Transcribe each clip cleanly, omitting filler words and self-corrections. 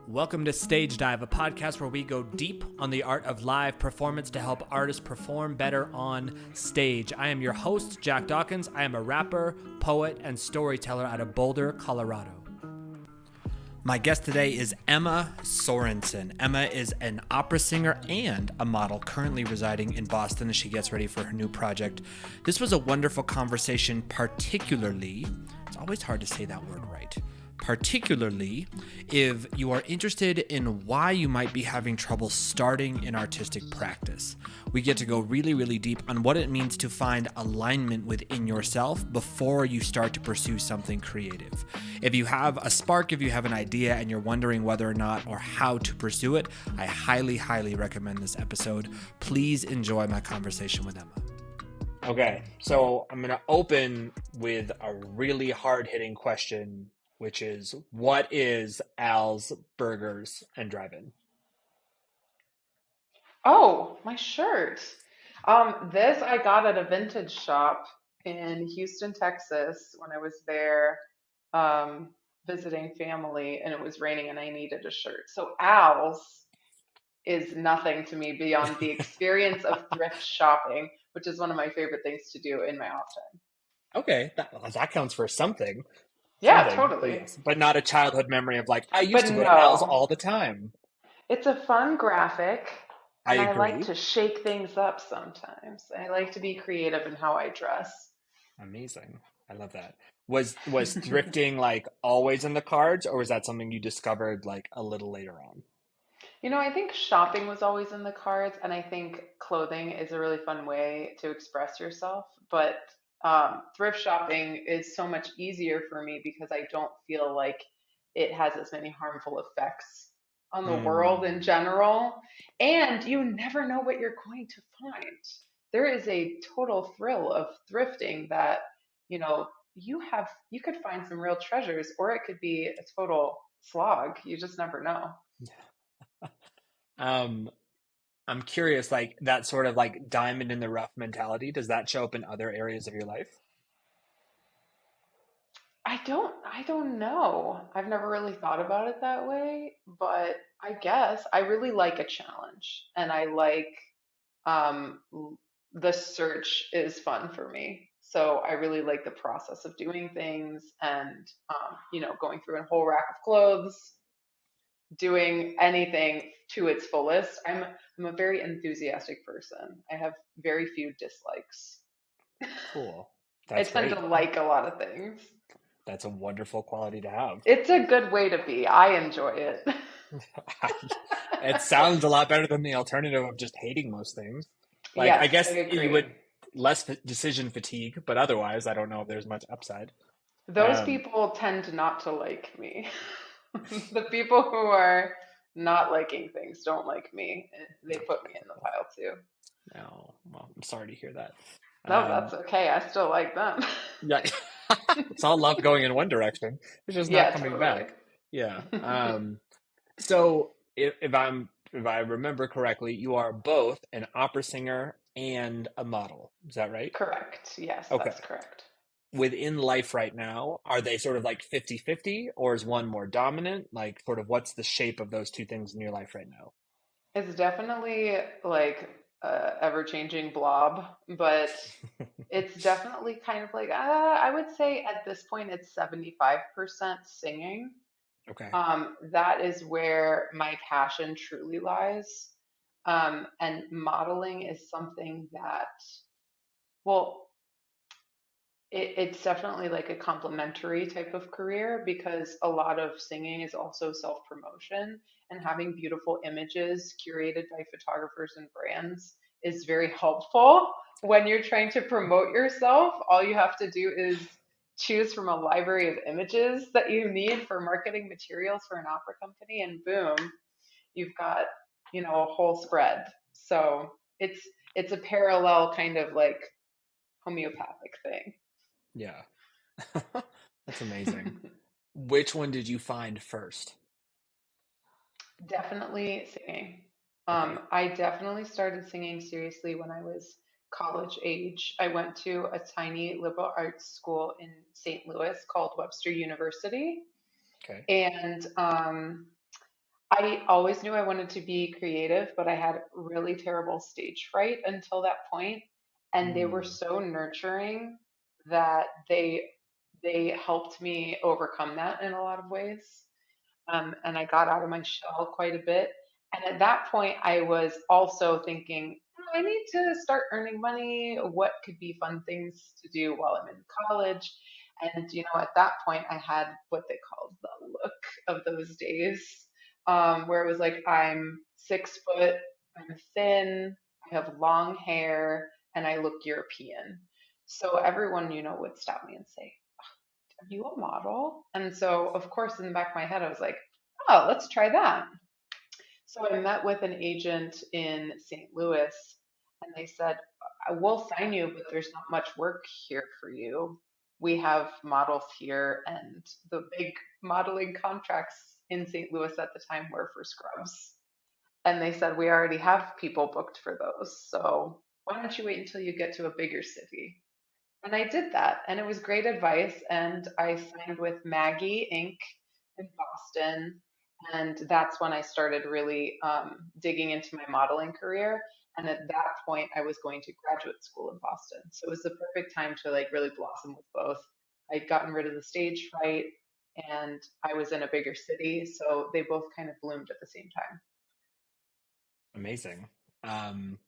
Welcome to Stage Dive, a podcast where we go deep on the art of live performance to help artists perform better on stage. I am your host, Jack Dawkins. I am a rapper, poet, and storyteller out of Boulder, Colorado. My guest today is Emma Sorenson. Emma is an opera singer and a model currently residing in Boston as she gets ready for her new project. This was a wonderful conversation, particularly, it's always hard to say that word right, particularly if you are interested in why you might be having trouble starting an artistic practice. We get to go really deep on what it means to find alignment within yourself before you start to pursue something creative. If you have a spark, if you have an idea and you're wondering whether or not or how to pursue it, I highly recommend this episode. Please enjoy my conversation with Emma. Okay, so I'm going to open with a really hard-hitting question, which is, what is Al's Burgers and Drive-In? Oh, my shirt. This I got at a vintage shop in Houston, Texas when I was there um, visiting family and it was raining and I needed a shirt. So Al's is nothing to me beyond the experience of thrift shopping, which is one of my favorite things to do in my off time. Okay, that counts for something. Yeah, But totally. yes, but not a childhood memory of like, I used But to go to Al's no, all the time. it's a fun graphic I and I like agree. to shake things up sometimes. I like to be creative in how I dress. Amazing. I love that. Was thrifting like always in the cards, or was that something you discovered like a little later on? I think shopping was always in the cards, and I think clothing is a really fun way to express yourself. But thrift shopping is so much easier for me because I don't feel like it has as many harmful effects on the world in Hmm. general. And you never know what you're going to find. There is a total thrill of thrifting that, you could find some real treasures, or it could be a total slog. You just never know. Um, I'm curious, like that sort of like diamond in the rough mentality, does that show up in other areas of your life? I don't know. I've never really thought about it that way, but I guess I really like a challenge and I like the search is fun for me. So I really like the process of doing things and going through a whole rack of clothes, doing anything to its fullest. I'm a very enthusiastic person. I have very few dislikes. Cool. I That's tend to great. like a lot of things. That's a wonderful quality to have. It's a good way to be. I enjoy it. It sounds a lot better than the alternative of just hating most things. Like, I Yes, I guess you agree. would less decision fatigue, but otherwise, I don't know if there's much upside. Those Um, people tend not to like me. The people who are not liking things don't like me. They put me in the pile too. no, well, I'm sorry to hear that. No, Um, that's okay. I still like them. yeah, it's all love going in one direction. It's just not Yeah, coming totally. back. Yeah. So if I remember correctly, you are both an opera singer and a model. Is that right? Correct. Yes, Okay. that's correct. Within life right now, are they sort of like 50-50, or is one more dominant? Like sort of what's the shape of those two things in your life right now? It's definitely like a ever-changing blob, but it's definitely kind of like I would say at this point it's 75% singing. Okay. That is where my passion truly lies. And modeling is something that, well, it's definitely like a complementary type of career because a lot of singing is also self promotion and having beautiful images curated by photographers and brands is very helpful when you're trying to promote yourself. All you have to do is choose from a library of images that you need for marketing materials for an opera company, and boom, you've got, a whole spread. So it's a parallel kind of like homeopathic thing. Yeah. That's amazing. Which one did you find first? Definitely singing. Okay. I definitely started singing seriously when I was college age. I went to a tiny liberal arts school in St. Louis called Webster University. Okay. And I always knew I wanted to be creative, but I had really terrible stage fright until that point, and they were Mm. so nurturing that they helped me overcome that in a lot of ways. And I got out of my shell quite a bit. And at that point, I was also thinking, "Oh, I need to start earning money. What could be fun things to do while I'm in college?" And, at that point, I had what they called the look of those days, where it was like, I'm 6 foot, I'm thin, I have long hair, and I look European. So everyone, would stop me and say, "Are you a model?" And so, of course, in the back of my head, I was like, "Oh, let's try that." So I met with an agent in St. Louis, and they said, "I will sign you, but there's not much work here for you. We have models here," and the big modeling contracts in St. Louis at the time were for scrubs. And they said, "We already have people booked for those. So why don't you wait until you get to a bigger city?" And I did that, and it was great advice. And I signed with Maggie Inc. in Boston, and that's when I started really digging into my modeling career. And at that point, I was going to graduate school in Boston, so it was the perfect time to like really blossom with both. I'd gotten rid of the stage fright, and I was in a bigger city, so they both kind of bloomed at the same Amazing. Um,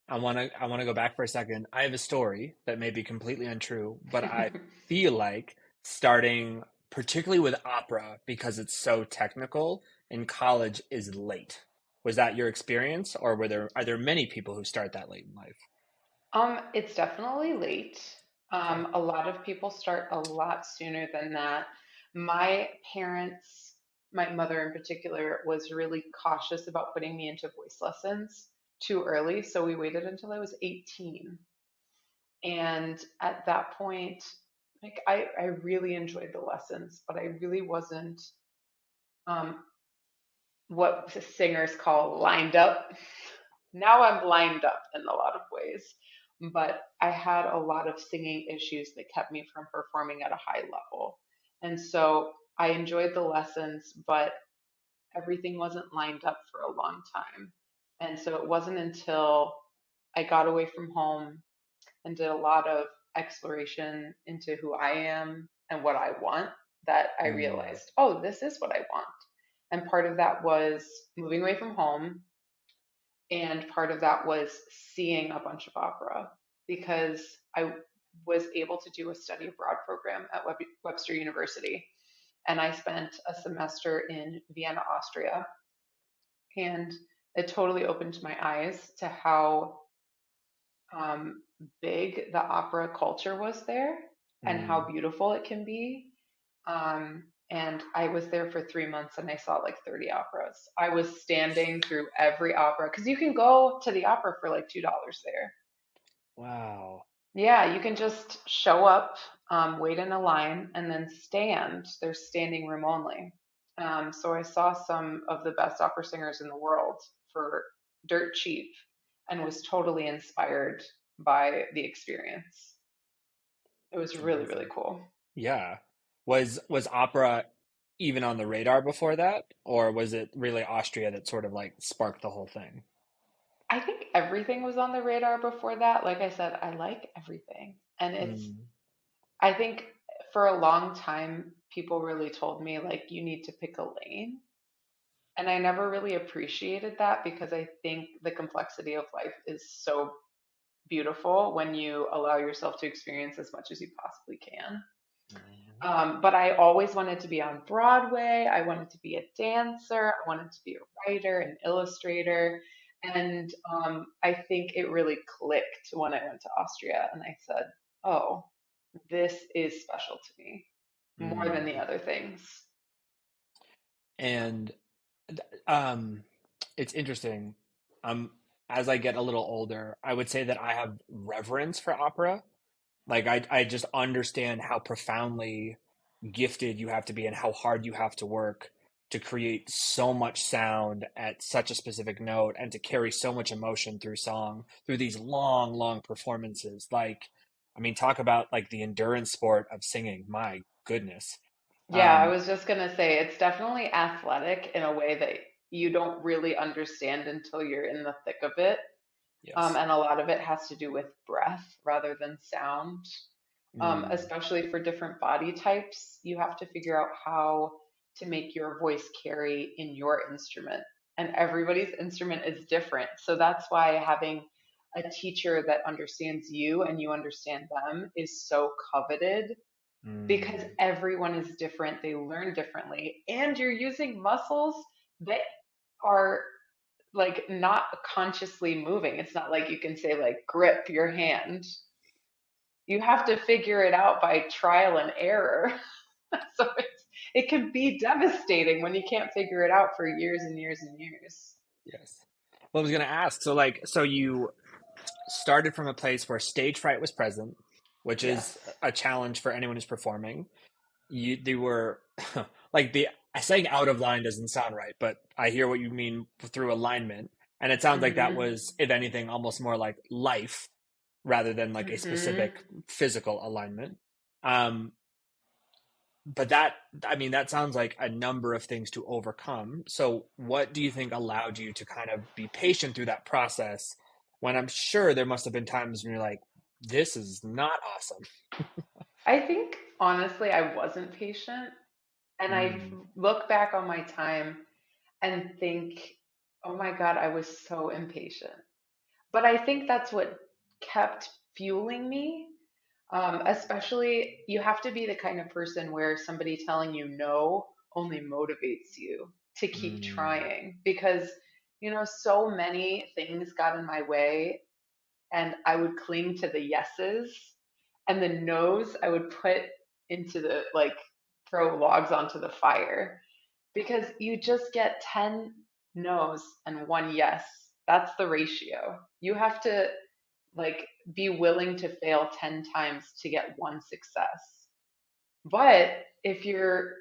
I want to go back for a second. I have a story that may be completely untrue, but I time. feel like starting particularly with opera because it's so technical in college is late. Was that your experience, or are there many people who start that late in life? It's definitely late. Okay. A lot of people start a lot sooner than that. My parents, my mother in particular, was really cautious about putting me into voice lessons too early, so we waited until I was 18. And at that point, like I really enjoyed the lessons, but I really wasn't um, what singers call lined up. Now I'm lined up in a lot of ways, but I had a lot of singing issues that kept me from performing at a high level. And so I enjoyed the lessons, but everything wasn't lined up for a long time. And so it wasn't until I got away from home and did a lot of exploration into who I am and what I want that I Mm. realized, oh, this is what I want. And part of that was moving away from home, and part of that was seeing a bunch of opera because I was able to do a study abroad program at Webster University. And I spent a semester in Vienna, Austria. And it totally opened my eyes to how um, big the opera culture was there and how Mm. beautiful it can be. And I was there for 3 months and I saw like 30 operas. I was standing through every opera because you can go to the opera for like $2 there. Wow. Yeah, you can just show up, wait in a line, and then stand. There's standing room only. So I saw some of the best opera singers in the world for dirt cheap and was totally inspired by the experience. It was It's really, really amazing. cool. Yeah. Was opera even on the radar before that, or was it really Austria that sort of like sparked the whole thing? I think everything was on the radar before that. Like I said, I like everything. And Mm. I think for a long time, people really told me, like, you need to pick a lane. And I never really appreciated that because I think the complexity of life is so beautiful when you allow yourself to experience as much as you possibly can. Mm. But I always wanted to be on Broadway. I wanted to be a dancer. I wanted to be a writer, an illustrator. And I think it really clicked when I went to Austria and I said, oh, this is special to me more than the Mm. other things. And um, it's interesting. Um, as I get a little older, I would say that I have reverence for opera. Like I just understand how profoundly gifted you have to be and how hard you have to work to create so much sound at such a specific note and to carry so much emotion through song through these long, long performances. Like, I mean, talk about like the endurance sport of singing. My goodness. Yeah, I was just gonna say it's definitely athletic in a way that you don't really understand until you're in the thick of it. Yes. And a lot of it has to do with breath rather than sound. Mm, Especially for different body types, you have to figure out how to make your voice carry in your instrument. And everybody's instrument is different. So that's why having a teacher that understands you and you understand them is so coveted because mm, everyone is different. They learn differently. And you're using muscles that are like not consciously moving. It's not like you can say, like, grip your hand. You have to figure it out by trial and error. So it can be devastating when you can't figure it out for years and years and years. yes. Well, I was gonna ask. So, so you started from a place where stage fright was present, which is Yes. a challenge for anyone who's performing. They were like the saying out of line doesn't sound right, but I hear what you mean through alignment, and it sounds like that Mhm. was, if anything, almost more like life rather than like a Mhm. specific physical alignment. Um, but that, I mean, that sounds like a number of things to overcome. So, what do you think allowed you to kind of be patient through that process when I'm sure there must have been times when you're like, this is not awesome? I think honestly I wasn't patient and I Mm, look back on my time and think, "Oh my God, I was so impatient." But I think that's what kept fueling me. Especially, you have to be the kind of person where somebody telling you no only motivates you to keep mm, trying because, so many things got in my way and I would cling to the yeses and the no's I would put into the, like, throw logs onto the fire because you just get 10 no's and one yes. That's the ratio. You have to, like, be willing to fail 10 times to get one success. But if you're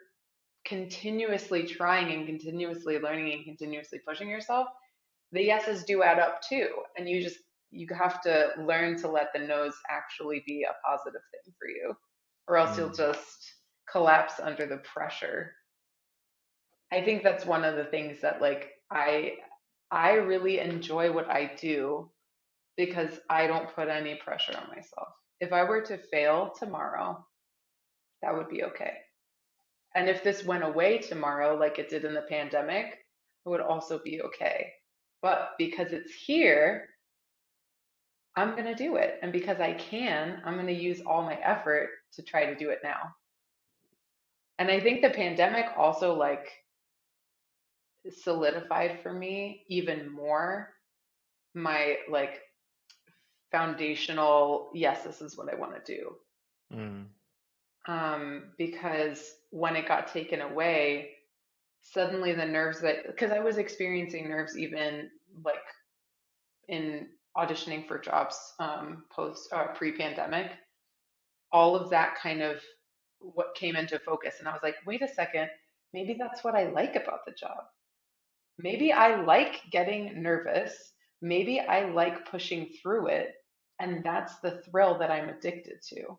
continuously trying and continuously learning and continuously pushing yourself, the yeses do add up too. And you have to learn to let the no's actually be a positive thing for you, or else you'll mm. just collapse under the pressure. I think that's one of the things that, like, I really enjoy what I do because I don't put any pressure on myself. If I were to fail tomorrow, that would be okay. And if this went away tomorrow, like it did in the pandemic, it would also be okay. But because it's here, I'm going to do it. And because I can, I'm going to use all my effort to try to do it now. And I think the pandemic also, like, solidified for me even more my, like, foundational, yes, this is what I want to do. Mm, Because when it got taken away, suddenly the nerves that, because I was experiencing nerves even, like, in auditioning for jobs, post pre-pandemic, all of that kind of what came into focus, and I was like, wait a second, maybe that's what I like about the job. Maybe I like getting nervous. Maybe I like pushing through it, and that's the thrill that I'm addicted to.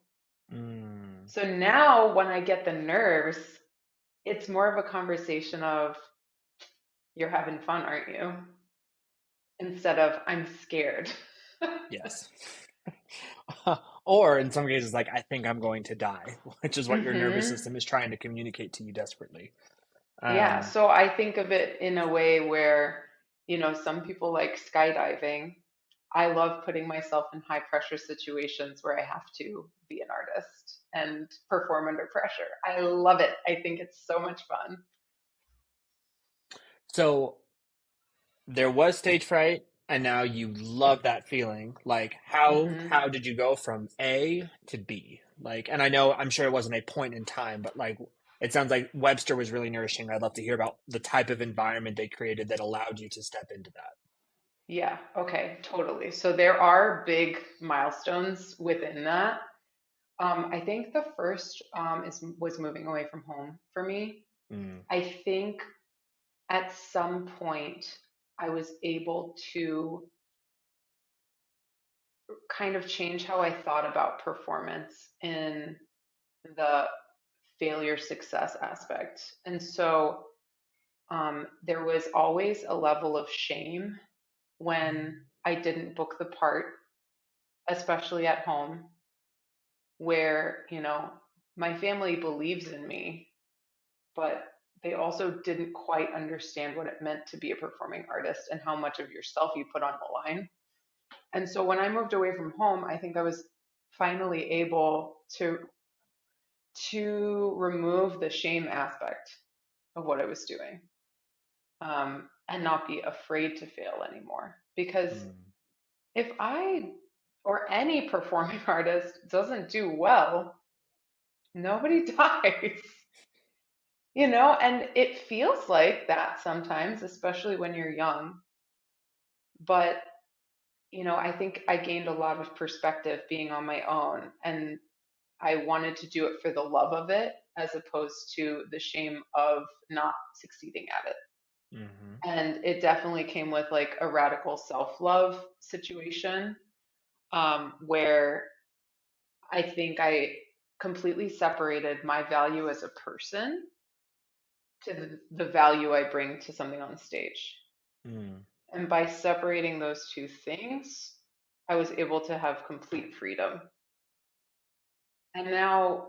mm. So now when I get the nerves, it's more of a conversation of, you're having fun, aren't you? Instead of, I'm scared. Yes. Or in some cases, like, I think I'm going to die, which is what your nervous Hmm. system is trying to communicate to you desperately. Yeah, Um, so I think of it in a way where, some people like skydiving. I love putting myself in high pressure situations where I have to be an artist and perform under pressure. I love it. I think it's so much fun. so there was stage fright, and now you love that feeling. Like, Hmm. how did you go from A to B? Like, and I know I'm sure it wasn't a point in time, but like, it sounds like Webster was really nourishing. I'd love to hear about the type of environment they created that allowed you to step into that. Yeah, okay, totally. So there are big milestones within that. I think the first was moving away from home for me. Mm, I think at some point I was able to kind of change how I thought about performance in the failure success aspect. And so there was always a level of shame when I didn't book the part, especially at home, where, my family believes in me, but they also didn't quite understand what it meant to be a performing artist and how much of yourself you put on the line. And so when I moved away from home, I think I was finally able to remove the shame aspect of what I was doing, and not be afraid to fail anymore. Because Mm. if I or any performing artist doesn't do well, nobody dies, and it feels like that sometimes, especially when you're young. But, I think I gained a lot of perspective being on my own, and I wanted to do it for the love of it as opposed to the shame of not succeeding at it. Mm-hmm. And it definitely came with like a radical self-love situation, where I think I completely separated my value as a person to the value I bring to something on stage. Mm. And by separating those two things, I was able to have complete freedom. And now,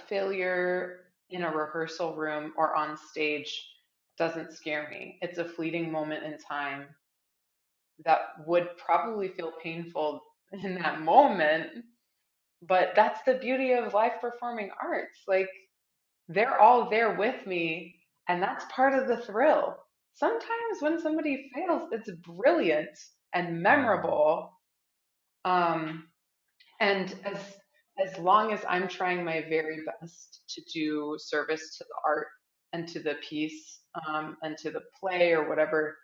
failure in a rehearsal room or on stage doesn't scare me. It's a fleeting moment in time that would probably feel painful in that moment, but that's the beauty of live performing arts. Like, they're all there with me, and that's part of the thrill. Sometimes when somebody fails, it's brilliant and Mm. memorable. Um, and as long as I'm trying my very best to do service to the art and to the piece, and to the play or whatever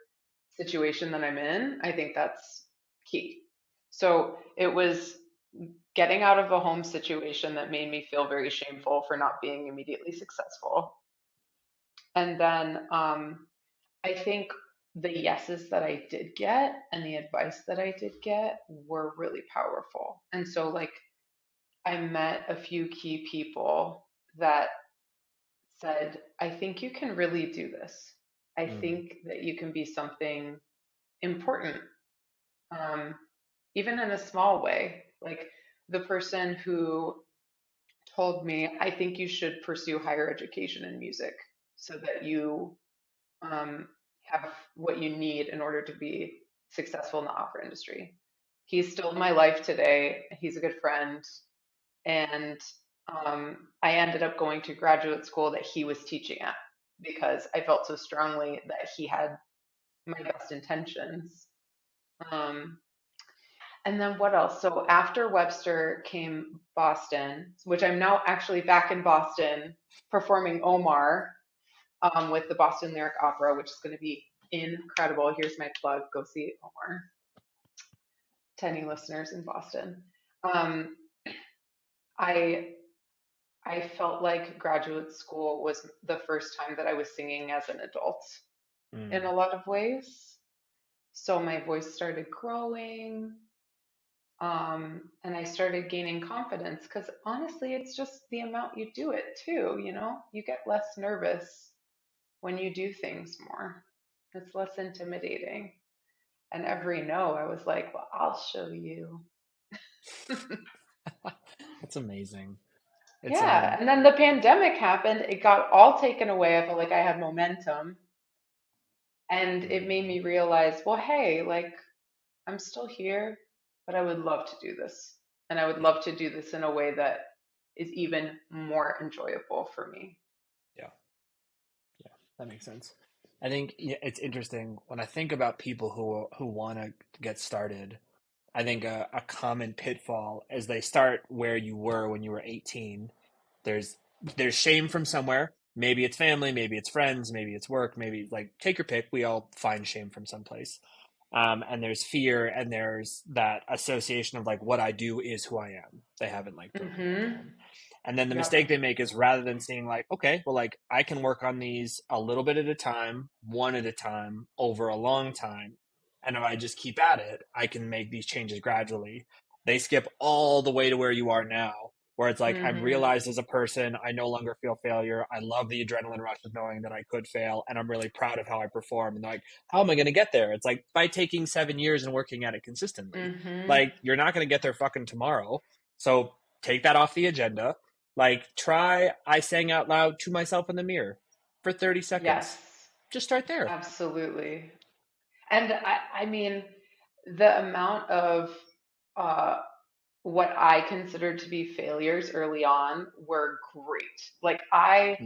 situation that I'm in, I think that's key. So it was getting out of a home situation that made me feel very shameful for not being immediately successful. And then, I think the yeses that I did get and the advice that I did get were really powerful. And so, like, I met a few key people that said, I think you can really do this. I Mm. think that you can be something important, um, even in a small way. Like the person who told me, I think you should pursue higher education in music so that you, have what you need in order to be successful in the opera industry. He's still in my life today. He's a good friend. And, I ended up going to graduate school that he was teaching at because I felt so strongly that he had my best intentions. Um, and then what else? So after Webster came Boston, which I'm now actually back in Boston performing Omar, with the Boston Lyric Opera, which is going to be incredible. Here's my plug: go see Omar. To any listeners in Boston, um, I I felt like graduate school was the first time that I was singing as an adult in Mm. a lot of ways. So my voice started growing, and I started gaining confidence because honestly, it's just the amount you do it too, You get less nervous when you do things more. It's less intimidating. And every no, I was like, well, I'll show you. That's amazing. It's Yeah. And then the pandemic happened. It got all taken away. I felt like I had momentum. And it made mm. me realize, well, hey, like I'm still here, but I would love to do this. And I would Yeah, love to do this in a way that is even more enjoyable for me. yeah, yeah. That makes sense. I think it's interesting when I think about people who want to get started. I think a common pitfall is they start where you were when you were 18. There's there's shame from somewhere. Maybe it's family, maybe it's friends, maybe it's work, maybe like take your pick. We all find shame from someplace. And there's fear, and there's that association of like what I do is who I am. They haven't like broken that Mm-hmm. down. And then the Yep. mistake they make is rather than seeing like, okay, well, like I can work on these a little bit at a time, one at a time, over a long time. And if I just keep at it, I can make these changes gradually. They skip all the way to where you are now, where it's like I'm Mhm. realized as a person, I no longer feel failure. I love the adrenaline rush of knowing that I could fail, and I'm really proud of how I perform. And like, how am I going to get there? It's like by taking 7 years and working at it consistently. Mhm. Like, you're not going to get there fucking tomorrow. So take that off the agenda. Like, try I sang out loud to myself in the mirror for 30 seconds. Yes, Just start there. absolutely. And I mean, the amount of uh, what I considered to be failures early on were great. Like I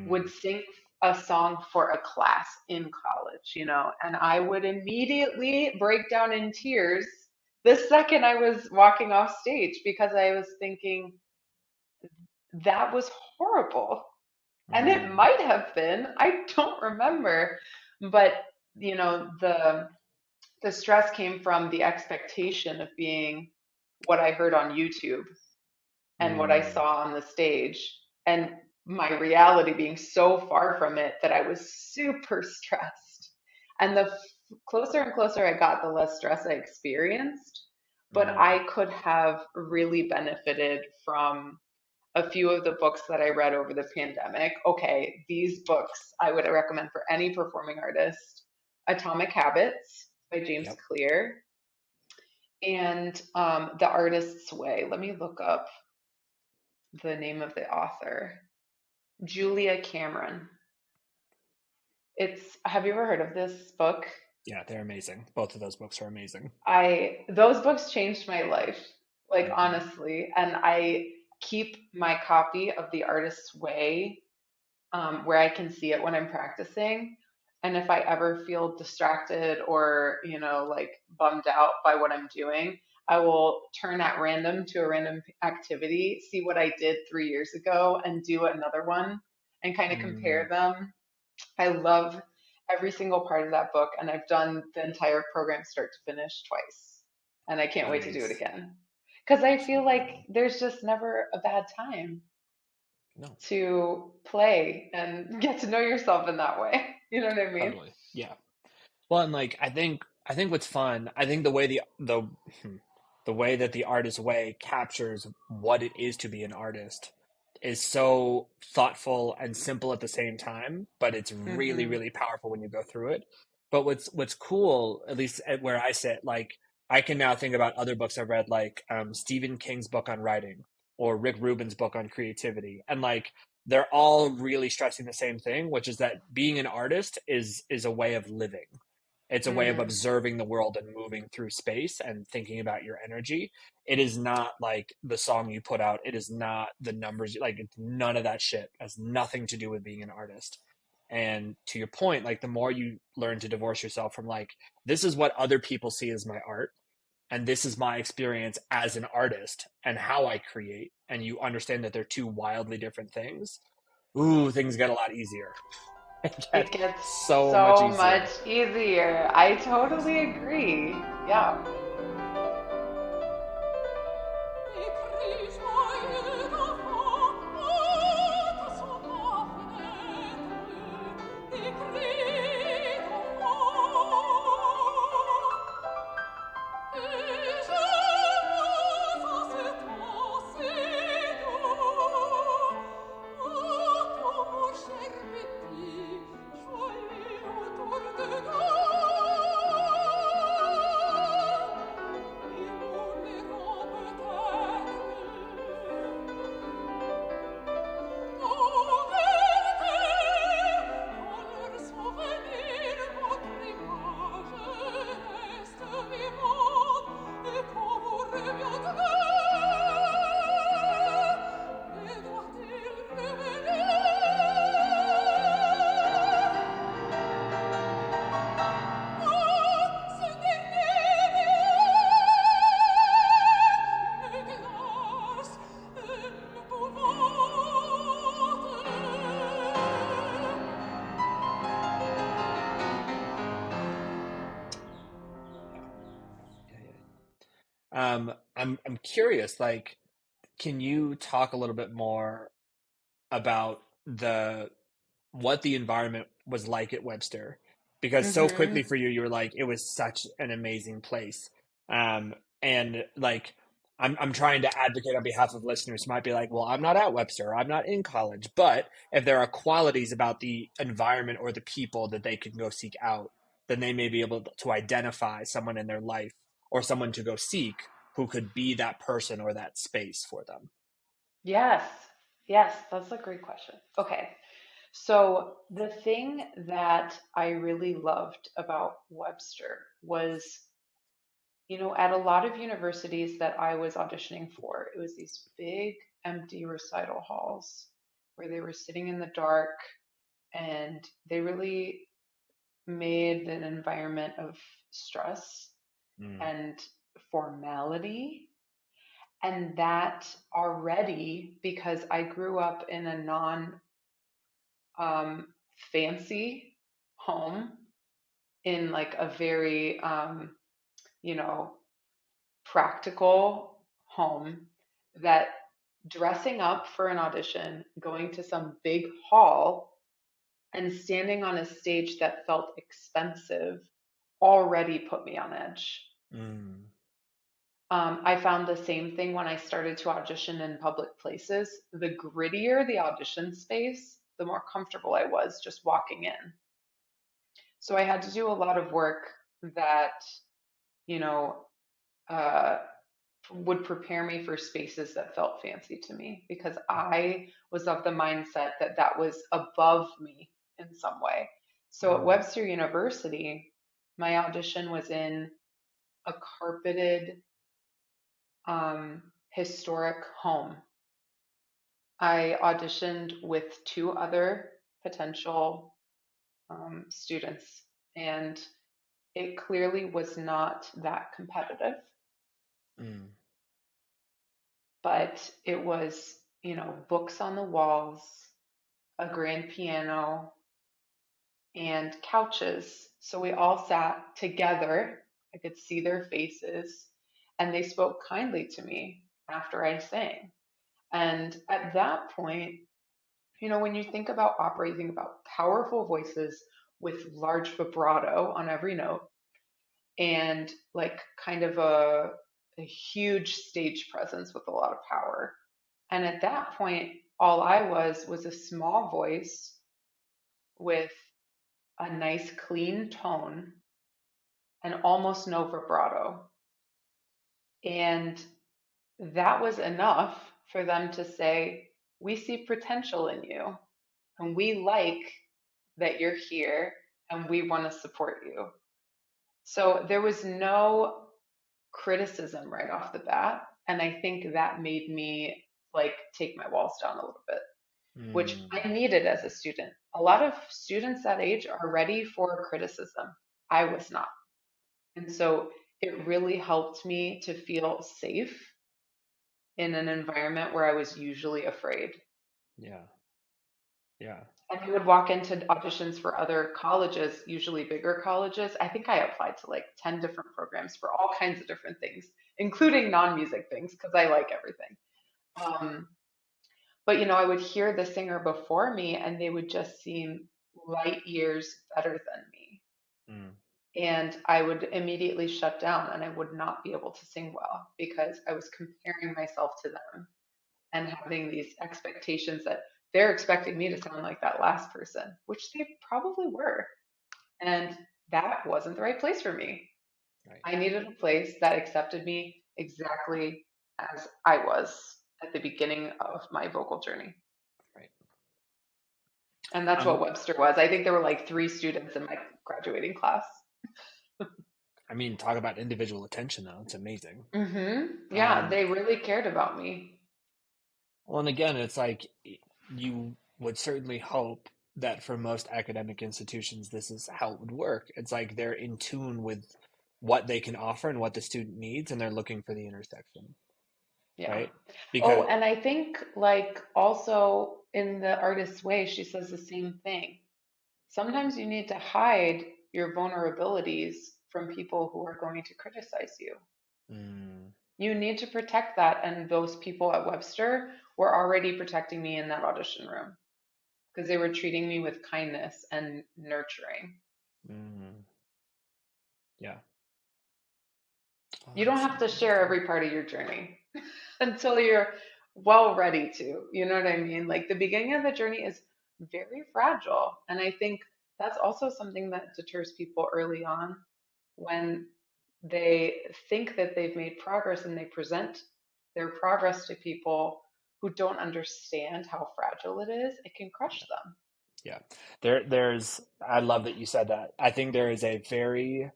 would Mm, sing a song for a class in college, and I would immediately break down in tears the second I was walking off stage because I was thinking that was horrible. And it mm, might have been, I don't remember, but the stress came from the expectation of being what I heard on YouTube and what I mm. saw on the stage, and my reality being so far from it that I was super stressed. And the closer and closer I got, the less stress I experienced. But Mm. I could have really benefited from a few of the books that I read over the pandemic. Okay, these books I would recommend for any performing artist: Atomic Habits by James Yep. Clear and The Artist's Way. Let me look up the name of the author. Julia Cameron. Have you ever heard of this book? Yeah, they're amazing. Both of those books are amazing. Those books changed my life, like Hmm. honestly, and I keep my copy of The Artist's Way where I can see it when I'm practicing. And if I ever feel distracted or, like bummed out by what I'm doing, I will turn at random to a random activity, see what I did 3 years ago, and do another one and kind of compare Mm, them. I love every single part of that book, and I've done the entire program start to finish twice. And I can't wait to do it nice. again. Because I feel like Absolutely. there's just never a bad time No, to play and get to know yourself in that way. You know what I mean? totally. Yeah. Well, and like I think what's fun, I think the way the way that the artist way captures what it is to be an artist is so thoughtful and simple at the same time, but it's really, Hmm. really powerful when you go through it. But what's cool, at least at where I sit, like I can now think about other books I've read, like Stephen King's book on writing or Rick Rubin's book on creativity, and like they're all really stressing the same thing, which is that being an artist is a way of living. It's a way of Hmm. observing the world and moving through space and thinking about your energy. It is not like the song you put out. It is not the numbers. Like, it's none of that shit. It has nothing to do with being an artist. And to your point, like the more you learn to divorce yourself from like, this is what other people see as my art, and this is my experience as an artist and how I create, and you understand that they're two wildly different things, ooh, things get a lot easier. It It gets gets so much so much easier. easier. I totally agree. Yeah. Yeah, yeah, yeah. I'm curious. Like, can you talk a little bit more about the what the environment was like at Webster? Because so quickly Hmm. for you, you were like, it was such an amazing place. And like, I'm trying to advocate on behalf of listeners who might be like, well, I'm not at Webster, or I'm not in college. But if there are qualities about the environment or the people that they can go seek out, then they may be able to identify someone in their life or someone to go seek who could be that person or that space for them. Yes, yes, that's a great question. Okay, so the thing that I really loved about Webster was, at a lot of universities that I was auditioning for, it was these big empty recital halls where they were sitting in the dark, and they really made an environment of stress Mm. and formality. And that already, because I grew up in a non fancy home, in like a very, you know, practical home, that dressing up for an audition, going to some big hall, and standing on a stage that felt expensive already put me on edge. Mm. I found the same thing when I started to audition in public places. The grittier the audition space, the more comfortable I was just walking in. So I had to do a lot of work that, you know, uh, would prepare me for spaces that felt fancy to me, because I was of the mindset that that was above me in some way. So at Mm. Webster University, my audition was in a carpeted, historic home. I auditioned with two other potential students, and it clearly was not that competitive, Mm. but it was, books on the walls, a grand piano, and couches. So we all sat together. I could see their faces, and they spoke kindly to me after I sang. And at that point, when you think about operating about powerful voices with large vibrato on every note, and like kind of a huge stage presence with a lot of power. And at that point, all I was a small voice with a nice clean tone and almost no vibrato. And that was enough for them to say, we see potential in you, and we like that you're here, and we want to support you. So there was no criticism right off the bat. And I think that made me like take my walls down a little bit, which Mm. I needed as a student. A lot of students that age are ready for criticism. I was not. And so it really helped me to feel safe in an environment where I was usually afraid. Yeah. Yeah. And I would walk into auditions for other colleges, usually bigger colleges. I think I applied to like 10 different programs for all kinds of different things, including non-music things, because I like everything. Um, but I would hear the singer before me, and they would just seem light years better than me. Mm. And I would immediately shut down, and I would not be able to sing well because I was comparing myself to them and having these expectations that they're expecting me to sound like that last person, which they probably were. And that wasn't the right place for me. Right. I needed a place that accepted me exactly as I was at the beginning of my vocal journey. Right. And that's what Um, Webster was. I think there were like three students in my graduating class. I mean, talk about individual attention, though. It's amazing. Yeah, Um, they really cared about me. well, and again, it's like you would certainly hope that for most academic institutions, this is how it would work. It's like they're in tune with what they can offer and what the student needs, and they're looking for the intersection, Yeah. right? Oh, Because, and I think like also in the artist's way, she says the same thing. Sometimes you need to hide your vulnerabilities from people who are going to criticize you. mm, You need to protect that. And those people at Webster were already protecting me in that audition room because they were treating me with kindness and nurturing. mm, yeah. Oh, You don't that's so have to share interesting. every part of your journey. until you're well ready to. You know what I mean? Like the beginning of the journey is very fragile. And I think that's also something that deters people early on when they think that they've made progress and they present their progress to people who don't understand how fragile it is. It can crush them. Yeah. There's I love that you said that. I think there is a very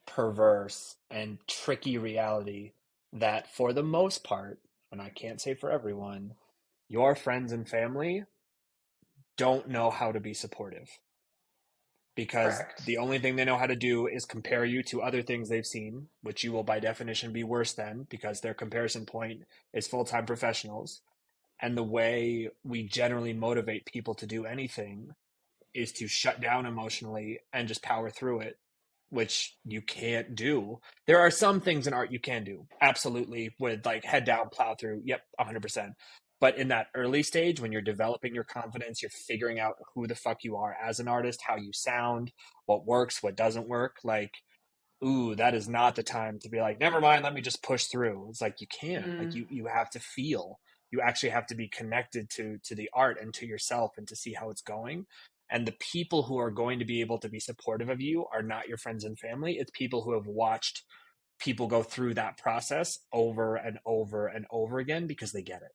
perverse and tricky reality that for the most part, and I can't say for everyone, your friends and family don't know how to be supportive because Correct. the only thing they know how to do is compare you to other things they've seen, which you will by definition be worse than because their comparison point is full-time professionals. And the way we generally motivate people to do anything is to shut down emotionally and just power through it, which you can't do. There are some things in art you can do, absolutely, with like head down, plow through. Yep, 100%. But in that early stage, when you're developing your confidence, you're figuring out who the fuck you are as an artist, how you sound, what works, what doesn't work. Like, ooh, that is not the time to be like, never mind, let me just push through. It's like you can't. Like Mm, you have to feel. You actually have to be connected to the art and to yourself and to see how it's going. And the people who are going to be able to be supportive of you are not your friends and family. It's people who have watched people go through that process over and over and over again because they get it.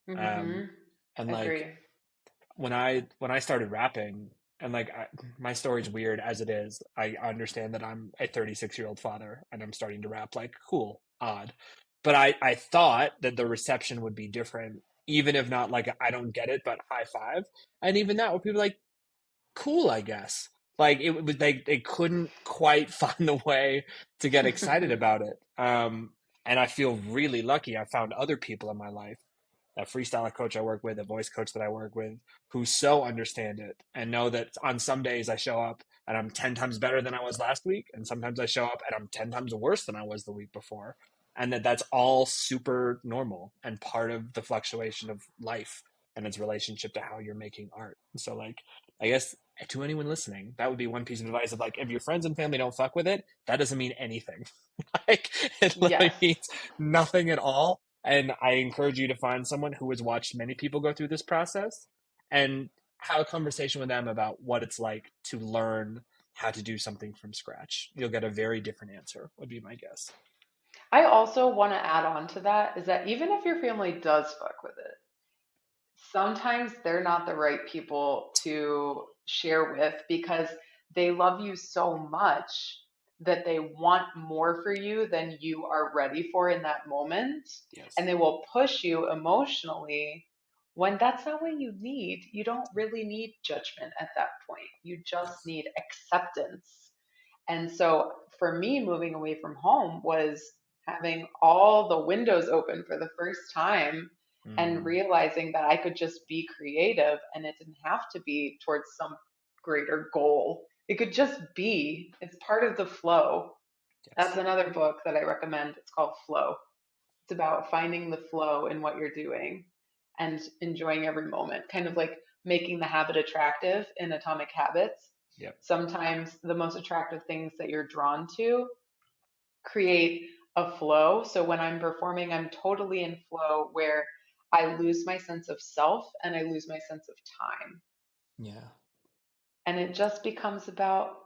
mm-hmm. Um, and like Agree. when I started rapping, and like my story's weird as it is. I understand that I'm a 36-year-old father and I'm starting to rap. Like, cool, odd, but I thought that the reception would be different, even if not like I don't get it, but high five. And even that, where people are like, cool, I guess. Like it was they couldn't quite find the way to get excited about it. And I feel really lucky. I found other people in my life, a freestyle coach I work with, a voice coach that I work with, who so understand it and know that on some days I show up and I'm 10 times better than I was last week. And sometimes I show up and I'm 10 times worse than I was the week before. And that's all super normal and part of the fluctuation of life and its relationship to how you're making art. So, like, I guess to anyone listening, that would be one piece of advice of like, if your friends and family don't fuck with it, that doesn't mean anything. Like, it literally Yes. means nothing at all. And I encourage you to find someone who has watched many people go through this process and have a conversation with them about what it's like to learn how to do something from scratch. You'll get a very different answer, would be my guess. I also want to add on to that is that even if your family does fuck with it, sometimes they're not the right people to share with because they love you so much that they want more for you than you are ready for in that moment. Yes. And they will push you emotionally when that's not what you need. You don't really need judgment at that point. You just Yes. need acceptance. And so for me, moving away from home was having all the windows open for the first time and Mm, realizing that I could just be creative and it didn't have to be towards some greater goal. It could just be, it's part of the flow. That's yes. another book that I recommend. It's called Flow. It's about finding the flow in what you're doing and enjoying every moment, kind of like making the habit attractive in Atomic Habits. Yep. Sometimes the most attractive things that you're drawn to create a flow. So when I'm performing, I'm totally in flow where I lose my sense of self and I lose my sense of time. Yeah. And it just becomes about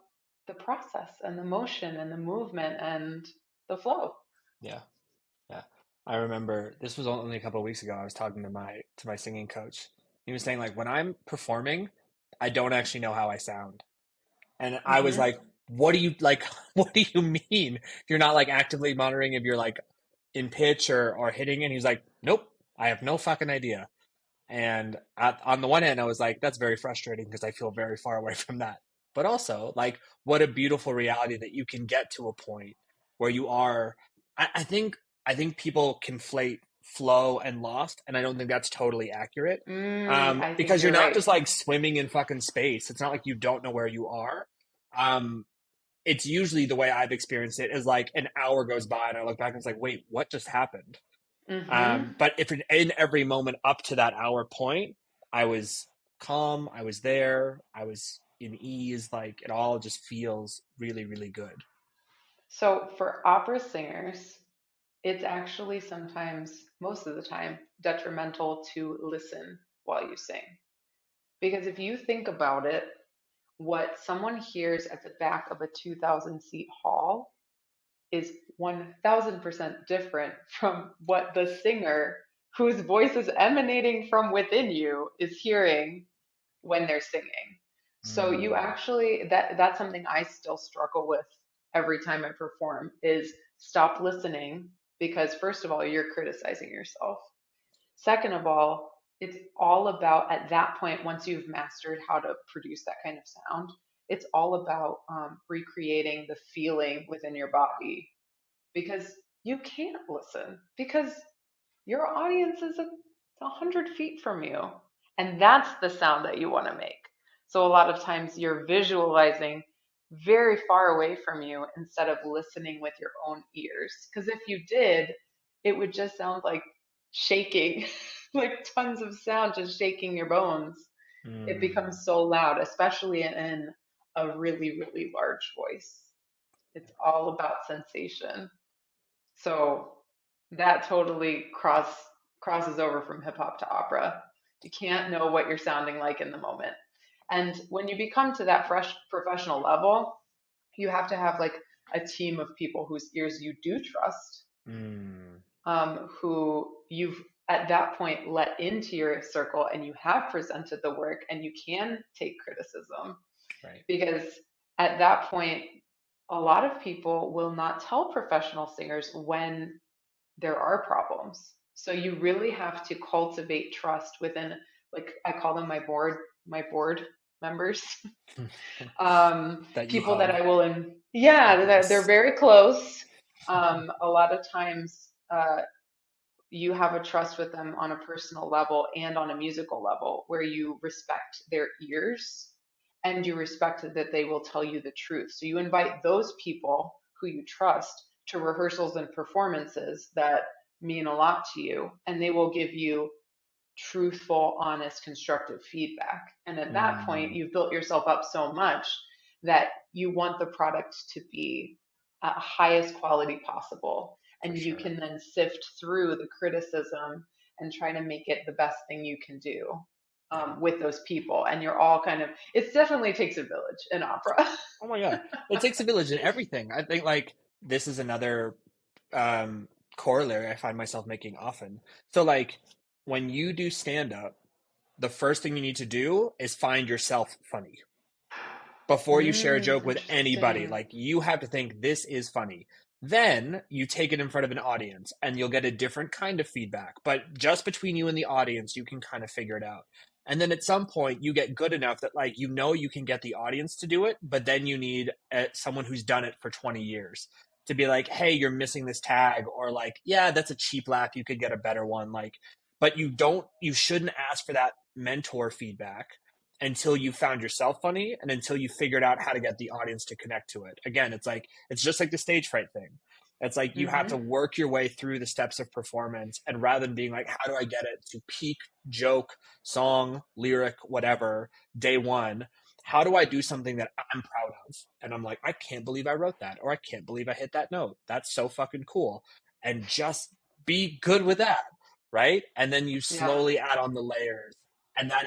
the process and the motion and the movement and the flow. Yeah. Yeah. I remember this was only a couple of weeks ago. I was talking to my singing coach. He was saying like when I'm performing, I don't actually know how I sound. And I was Hmm. like, what do you like? What do you mean? You're not like actively monitoring if you're like in pitch or hitting? And he's like, nope, I have no fucking idea. And on the one hand, I was like, that's very frustrating because I feel very far away from that. But also, like, what a beautiful reality that you can get to a point where you are. I think people conflate flow and lost, and I don't think that's totally accurate. I think Because you're you're not right. just like swimming in fucking space. It's not like you don't know where you are. Um, it's usually the way I've experienced it is like an hour goes by and I look back and it's like, wait, what just happened? Hmm. But if in every moment up to that hour point, I was calm, I was there, I was in ease, like it all just feels really, really good. So for opera singers, it's actually sometimes, most of the time, detrimental to listen while you sing. Because if you think about it, what someone hears at the back of a 2,000 seat hall is 1000% different from what the singer whose voice is emanating from within you is hearing when they're singing. So you Mm. actually that's something I still struggle with every time I perform is stop listening because first of all you're criticizing yourself. Second of all, it's all about at that point once you've mastered how to produce that kind of sound, it's all about recreating the feeling within your body because you can't listen because your audience is 100 feet from you. And that's the sound that you want to make. So a lot of times you're visualizing very far away from you instead of listening with your own ears. Because if you did, it would just sound like shaking, like tons of sound just shaking your bones. It Mm. becomes so loud, especially in a really, really large voice. It's all about sensation. So that totally crosses over from hip hop to opera. You can't know what you're sounding like in the moment. And when you become to that fresh professional level, you have to have like a team of people whose ears you do trust, Mm. who you've at that point let into your circle and you have presented the work and you can take criticism Right. because at that point, a lot of people will not tell professional singers when there are problems. So you really have to cultivate trust within, like I call them my board members, That you people that hug I will, and yeah, they're bless. very close. A lot of times, you have a trust with them on a personal level and on a musical level where you respect their ears and you respect that they will tell you the truth. So you invite those people who you trust to rehearsals and performances that mean a lot to you, and they will give you truthful, honest, constructive feedback. And at that point, Mm. you've built yourself up so much that you want the product to be at highest quality possible. For And you sure. can then sift through the criticism and try to make it the best thing you can do Yeah. with those people. And you're all kind of, it definitely takes a village in opera. Oh my God. It takes a village in everything. I think like this is another um corollary I find myself making often. So like when you do stand up, the first thing you need to do is find yourself funny before you share a joke with anybody. Interesting. Like you have to think this is funny. Then you take it in front of an audience and you'll get a different kind of feedback. But just between you and the audience, you can kind of figure it out. And then at some point, you get good enough that like you know you can get the audience to do it, but then you need someone who's done it for 20 years to be like, "Hey, you're missing this tag," or like, "Yeah, that's a cheap laugh. You could get a better one." Like, but you shouldn't ask for that mentor feedback until you found yourself funny and until you figured out how to get the audience to connect to it. Again, it's like it's just like the stage fright thing. It's like you have to Hmm. work your way through the steps of performance, and rather than being like, how do I get it to peak joke, song, lyric, whatever, day one, how do I do something that I'm proud of? And I'm like, I can't believe I wrote that, or I can't believe I hit that note. That's so fucking cool. And just be good with that, right? And then you Yeah. slowly add on the layers, and that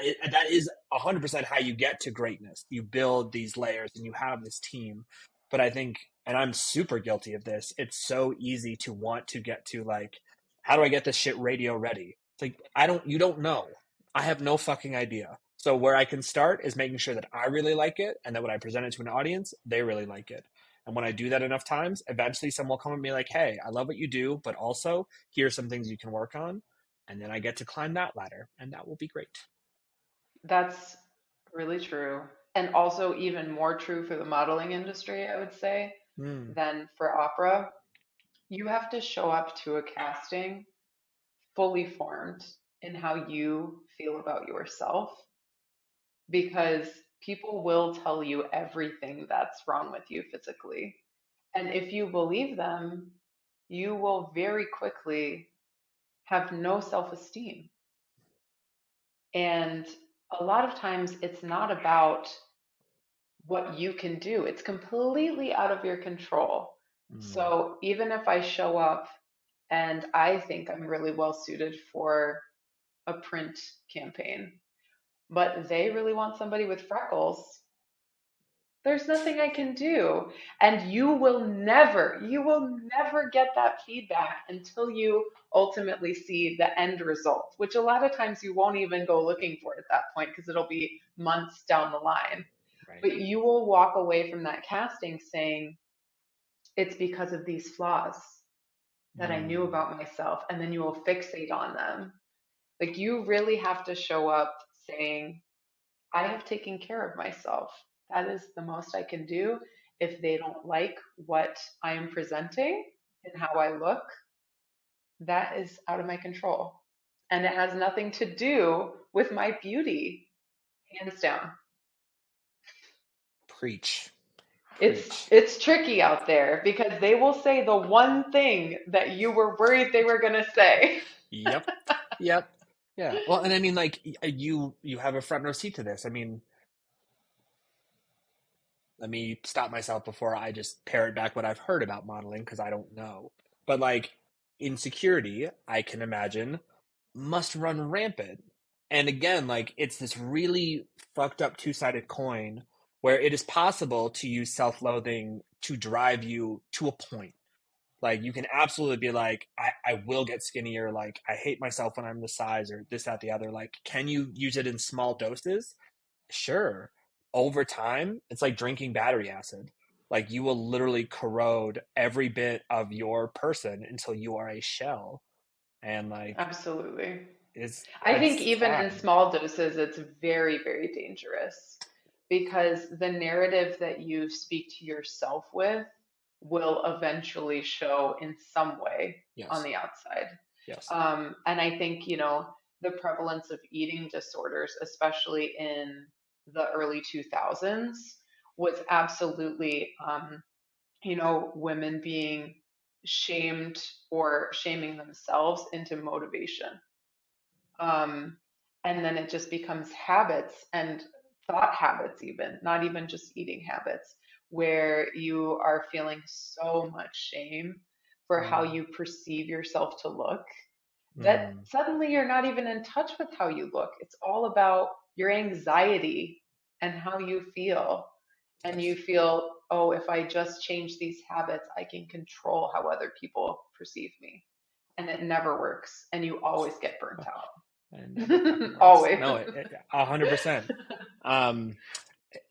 is 100% how you get to greatness. You build these layers and you have this team. But I think, and I'm super guilty of this, it's so easy to want to get to like, how do I get this shit radio ready? It's like, you don't know. I have no fucking idea. So where I can start is making sure that I really like it, and that when I present it to an audience, they really like it. And when I do that enough times, eventually someone will come and be like, hey, I love what you do, but also here are some things you can work on. And then I get to climb that ladder, and that will be great. That's really true. And also, even more true for the modeling industry, I would say, Mm. than for opera. You have to show up to a casting fully formed in how you feel about yourself because people will tell you everything that's wrong with you physically. And if you believe them, you will very quickly have no self esteem. And a lot of times, it's not about what you can do. It's completely out of your control. Mm. So even if I show up And I think I'm really well suited for a print campaign. But they really want somebody with freckles. There's nothing I can do. And you will never get that feedback until you ultimately see the end result, which a lot of times you won't even go looking for at that point because it'll be months down the line. Right. But you will walk away from that casting saying, it's because of these flaws that I knew Mm. about myself. And then you will fixate on them. Like you really have to show up saying, I have taken care of myself. That is the most I can do. If they don't like what I am presenting and how I look, that is out of my control. And it has nothing to do with my beauty, hands down. Preach. It's Preach. it's tricky out there because they will say the one thing that you were worried they were going to say. Yep. Yep. Yeah. Well, and I mean, like, you have a front row seat to this. I mean, let me stop myself before I just parrot back what I've heard about modeling because I don't know. But like insecurity, I can imagine, must run rampant. And again, like it's this really fucked up two-sided coin where it is possible to use self-loathing to drive you to a point. Like you can absolutely be like, I will get skinnier, like I hate myself when I'm this size or this, that, the other. Like, can you use it in small doses? Sure. Over time, it's like drinking battery acid. Like you will literally corrode every bit of your person until you are a shell. And like Absolutely. I think it's even in sad. small doses, it's very, very dangerous because the narrative that you speak to yourself with will eventually show in some way on Yes. the outside. Yes. And I think, the prevalence of eating disorders, especially in the early 2000s, was absolutely, women being shamed or shaming themselves into motivation. Um, and then it just becomes habits and thought habits, even, not even just eating habits, where you are feeling so much shame for how Mm. you perceive yourself to look that Mm. suddenly you're not even in touch with how you look. It's all about your anxiety and how you feel. And you Yes. feel, oh, if I just change these habits, I can control how other people perceive me. And it never works. And you always get burnt It never fucking out. works. Always. No, 100%. Um,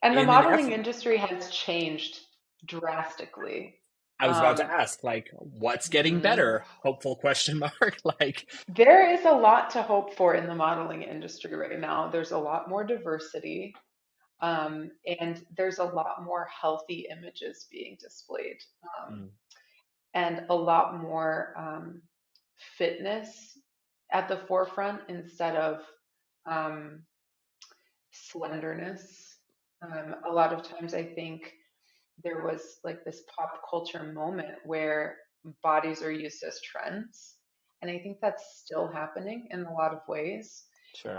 And the in an modeling effort, industry has changed drastically. I was about to Um, ask, like, what's getting mhm. better? Hopeful question mark. Like, There is a lot to hope for in the modeling industry right now. There's a lot more diversity, and there's a lot more healthy images being displayed, mm, and a lot more fitness at the forefront instead of um, slenderness. A lot of times, I think there was like this pop culture moment where bodies are used as trends. And I think that's still happening in a lot of ways. sure.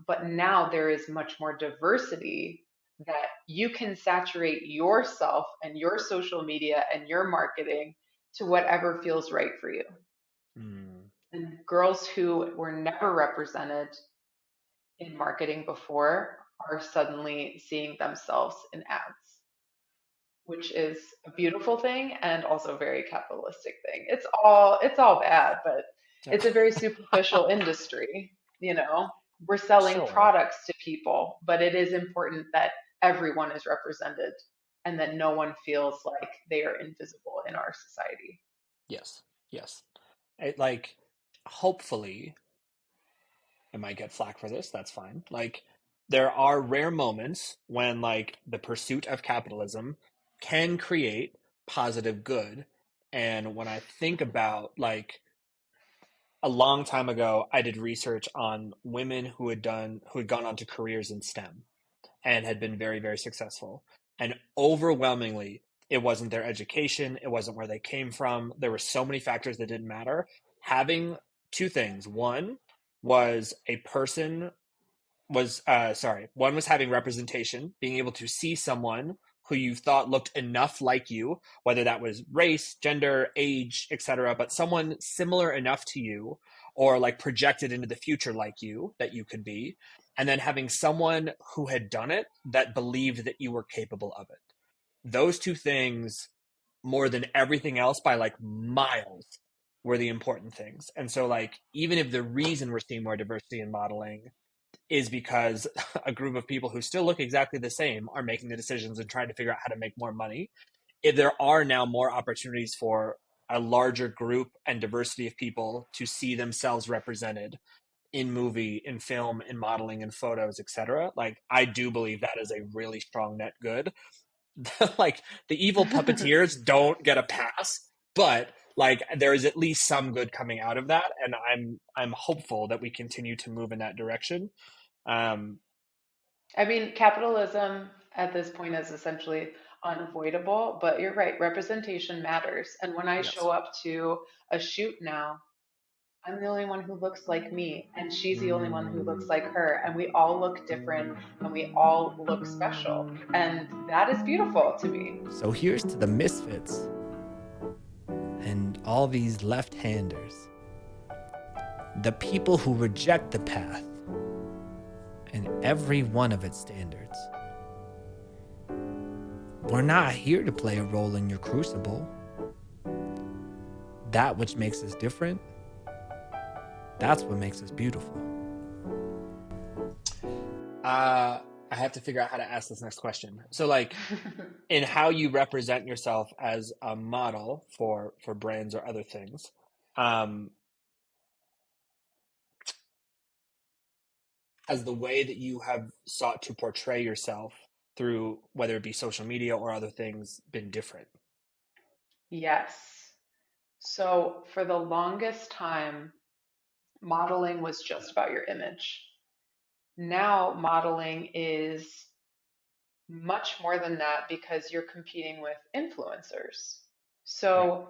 But now there is much more diversity that you can saturate yourself and your social media and your marketing to whatever feels right for you. Mm, And girls who were never represented in marketing before are suddenly seeing themselves in ads, which is a beautiful thing and also a very capitalistic thing. It's all bad, but yeah, it's a very superficial industry, you know. We're selling sure. products to people, but it is important that everyone is represented and that no one feels like they are invisible in our society. Yes. Yes. Like, hopefully, I might get flack for this. That's fine. Like, there are rare moments when, like, the pursuit of capitalism can create positive good. And when I think about, like, a long time ago, I did research on women who had gone on to careers in STEM and had been very, very successful. And overwhelmingly, it wasn't their education, it wasn't where they came from. There were so many factors that didn't matter. Having two things. One was a person was sorry, one was having representation, being able to see someone who you thought looked enough like you, whether that was race, gender, age, etc., but someone similar enough to you or like projected into the future like you that you could be, and then having someone who had done it that believed that you were capable of it. Those two things, more than everything else by like miles, were the important things. And so like even if the reason we're seeing more diversity in modeling is because a group of people who still look exactly the same are making the decisions and trying to figure out how to make more money, if there are now more opportunities for a larger group and diversity of people to see themselves represented in movie, in film, in modeling, in photos, etc. Like I do believe that is a really strong net good. Like the evil puppeteers don't get a pass, but like there is at least some good coming out of that, and I'm hopeful that we continue to move in that direction. Um, I mean, capitalism at this point is essentially unavoidable, but you're right, representation matters. And when I show yes. up to a shoot now, I'm the only one who looks like me, and she's the only one who looks like her, and we all look different, and we all look special. And that is beautiful to me. So here's to the misfits and all these left-handers, the people who reject the path and every one of its standards. We're not here to play a role in your crucible. That which makes us different, that's what makes us beautiful. I have to figure out how to ask this next question. So like in how you represent yourself as a model for brands or other things, um, has the way that you have sought to portray yourself through whether it be social media or other things been different? Yes. So for the longest time, modeling was just about your image. Now, modeling is much more than that because you're competing with influencers. Right. So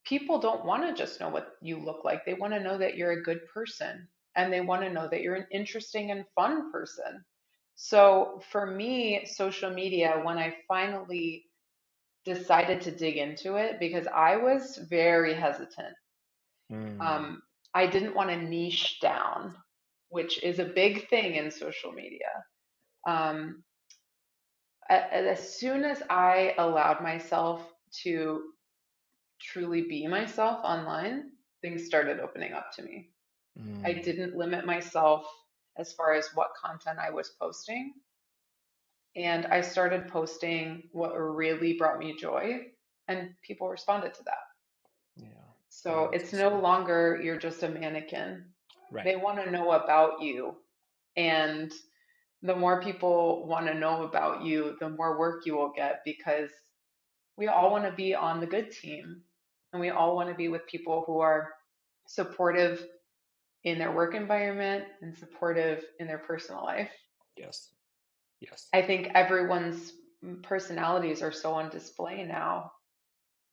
people don't want to just know what you look like. They want to know that you're a good person and they want to know that you're an interesting and fun person. So for me, social media, when I finally decided to dig into it, because I was very hesitant, Mm. um, I didn't want to niche down, which is a big thing in social media. Um, as soon as I allowed myself to truly be myself online, things started opening up to me. I Mm. didn't limit myself as far as what content I was posting. And I started posting what really brought me joy, and people responded to that. Yeah. Yeah, So that's it's no awesome. longer you're just a mannequin. Right. They want to know about you. And the more people want to know about you, the more work you will get because we all want to be on the good team and we all want to be with people who are supportive in their work environment and supportive in their personal life. Yes. Yes. I think everyone's personalities are so on display now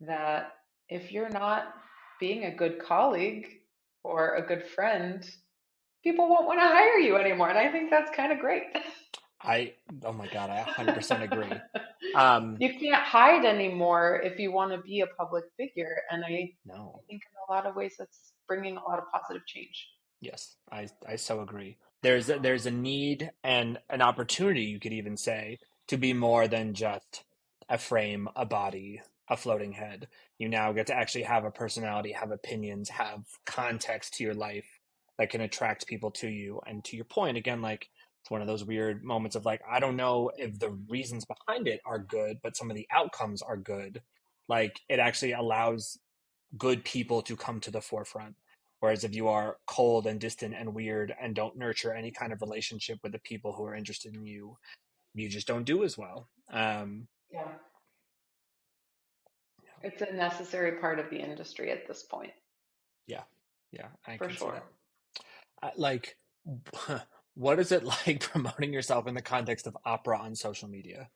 that if you're not being a good colleague or a good friend, people won't want to hire you anymore. And I think that's kind of great. I oh my God, I 100% agree. Um, You can't hide anymore if you want to be a public figure. And I no. think in a lot of ways that's bringing a lot of positive change. Yes, I so agree. There's a need and an opportunity, you could even say, to be more than just a frame, a body, a floating head. You now get to actually have a personality, have opinions, have context to your life that can attract people to you. And to your point, again, like it's one of those weird moments of like, I don't know if the reasons behind it are good, but some of the outcomes are good. Like it actually allows good people to come to the forefront. Whereas if you are cold and distant and weird and don't nurture any kind of relationship with the people who are interested in you, you just don't do as well. Yeah. It's a necessary part of the industry at this point, Yeah, yeah, I for can see sure. that. Like, what is it like promoting yourself in the context of opera on social media?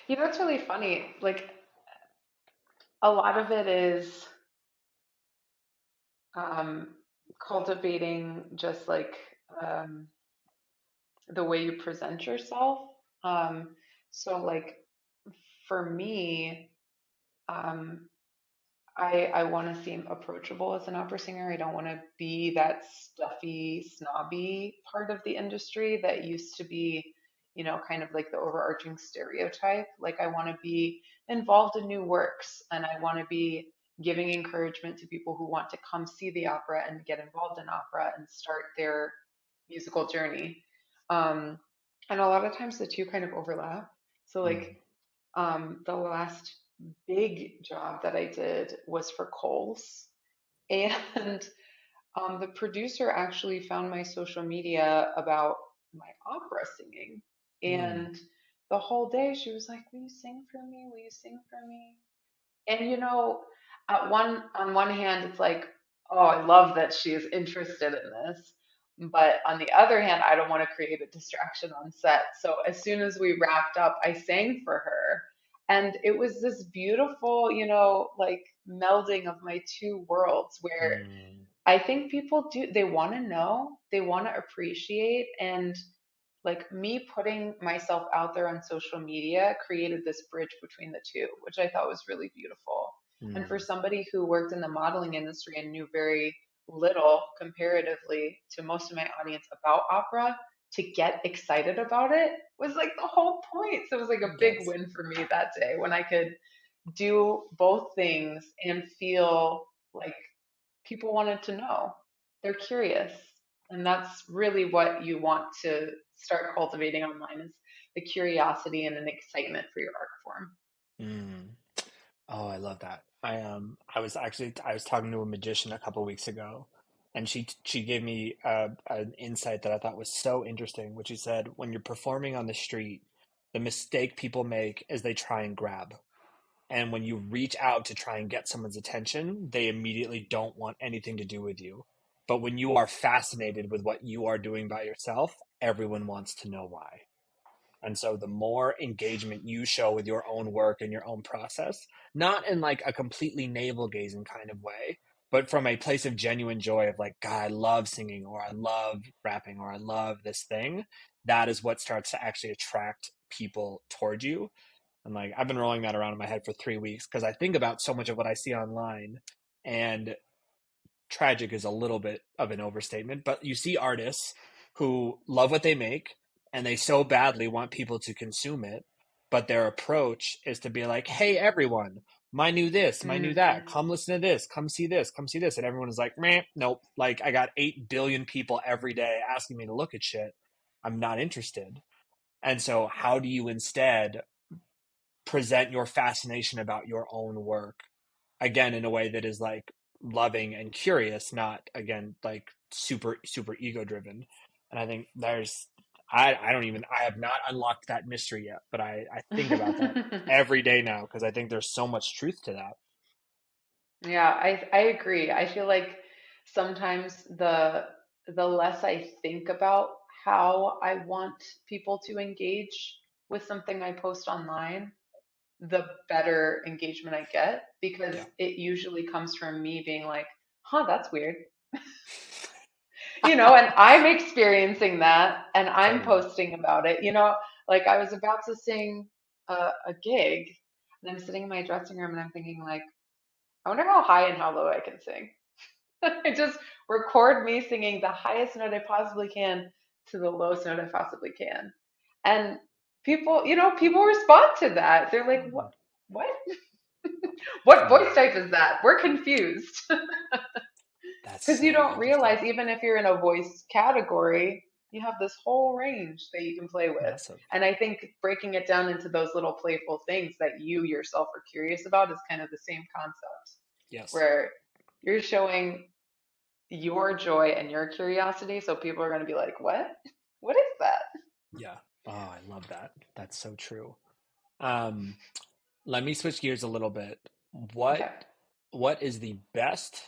You know, it's really funny. Like, a lot of it is um, cultivating just like um, the way you present yourself. Um, So like for me, um, I want to seem approachable as an opera singer. I don't want to be that stuffy, snobby part of the industry that used to be, kind of like the overarching stereotype. Like I want to be involved in new works and I want to be giving encouragement to people who want to come see the opera and get involved in opera and start their musical journey. Um, and a lot of times the two kind of overlap. So like Mm. the last big job that I did was for Kohl's. And the producer actually found my social media about my opera singing. Mm. And the whole day she was like, "Will you sing for me? Will you sing for me?" And on one hand, it's like, oh, I love that she is interested in this. But on the other hand, I don't want to create a distraction on set. So as soon as we wrapped up, I sang for her. And it was this beautiful, like melding of my two worlds where Mm. I think people they want to know, they want to appreciate, and like me putting myself out there on social media created this bridge between the two, which I thought was really beautiful. And for Mm. somebody who worked in the modeling industry and knew very little comparatively to most of my audience about opera, to get excited about it was like the whole point. So it was like a big Yes. win for me that day when I could do both things and feel like people wanted to know. They're curious. And that's really what you want to start cultivating online is the curiosity and an excitement for your art form. Mm. Oh, I love that. I was talking to a magician a couple weeks ago, and she gave me an insight that I thought was so interesting, which she said, when you're performing on the street, the mistake people make is they try and grab. And when you reach out to try and get someone's attention, they immediately don't want anything to do with you. But when you are fascinated with what you are doing by yourself, everyone wants to know why. And so the more engagement you show with your own work and your own process, not in like a completely navel gazing kind of way, but from a place of genuine joy of like, God, I love singing or I love rapping or I love this thing, that is what starts to actually attract people towards you. And like, I've been rolling that around in my head for 3 weeks because I think about so much of what I see online, and tragic is a little bit of an overstatement, but you see artists who love what they make and they so badly want people to consume it, but their approach is to be like, hey, everyone, my new this, my new that, Mm-hmm. come listen to this, come see this, come see this. And everyone is like, meh, nope. Like, I got 8 billion people every day asking me to look at shit. I'm not interested. And so, how do you instead present your fascination about your own work again in a way that is like loving and curious, not again like super ego driven. And I think I don't even I have not unlocked that mystery yet, but I think about that every day now because I think there's so much truth to that. Yeah, I agree. I feel like sometimes the less I think about how I want people to engage with something I post online, the better engagement I get because Yeah. it usually comes from me being like, huh, that's weird. And I'm experiencing that and I'm Totally. posting about it. Like I was about to sing a gig and I'm sitting in my dressing room and I'm thinking like, I wonder how high and how low I can sing. I just record me singing the highest note I possibly can to the lowest note I possibly can. And people respond to that. They're like, what? What Mm, voice type is that? We're confused. that's Because you so don't interesting. realize, even if you're in a voice category, you have this whole range that you can play with. Massive. And I think breaking it down into those little playful things that you yourself are curious about is kind of the same concept, Yes. where you're showing your joy and your curiosity. So people are going to be like, what? What is that? Yeah. Oh, I love that. That's so true. Um, Let me switch gears a little bit. What Okay. what is the best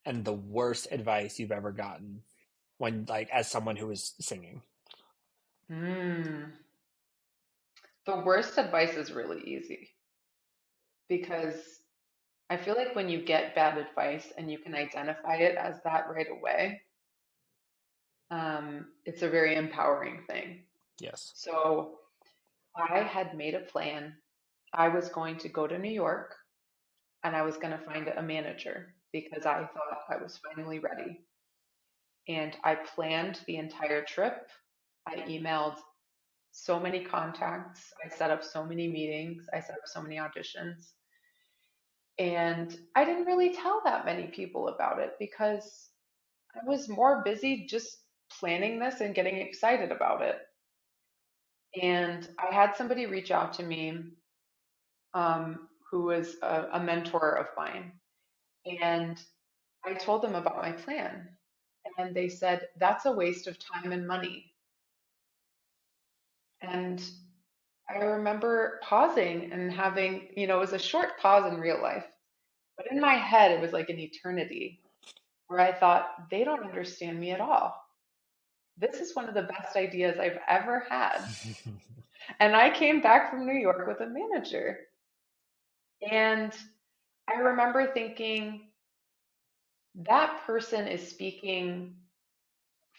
and the worst advice you've ever gotten when like as someone who is singing? Mm. The worst advice is really easy because I feel like when you get bad advice and you can identify it as that right away, it's a very empowering thing. Yes. So I had made a plan. I was going to go to New York and I was going to find a manager because I thought I was finally ready. And I planned the entire trip. I emailed so many contacts. I set up so many meetings. I set up so many auditions. And I didn't really tell that many people about it because I was more busy just planning this and getting excited about it. And I had somebody reach out to me who was a mentor of mine. And I told them about my plan. And they said, that's a waste of time and money. And I remember pausing and having, it was a short pause in real life, but in my head, it was like an eternity where I thought, they don't understand me at all. This is one of the best ideas I've ever had. And I came back from New York with a manager. And I remember thinking, that person is speaking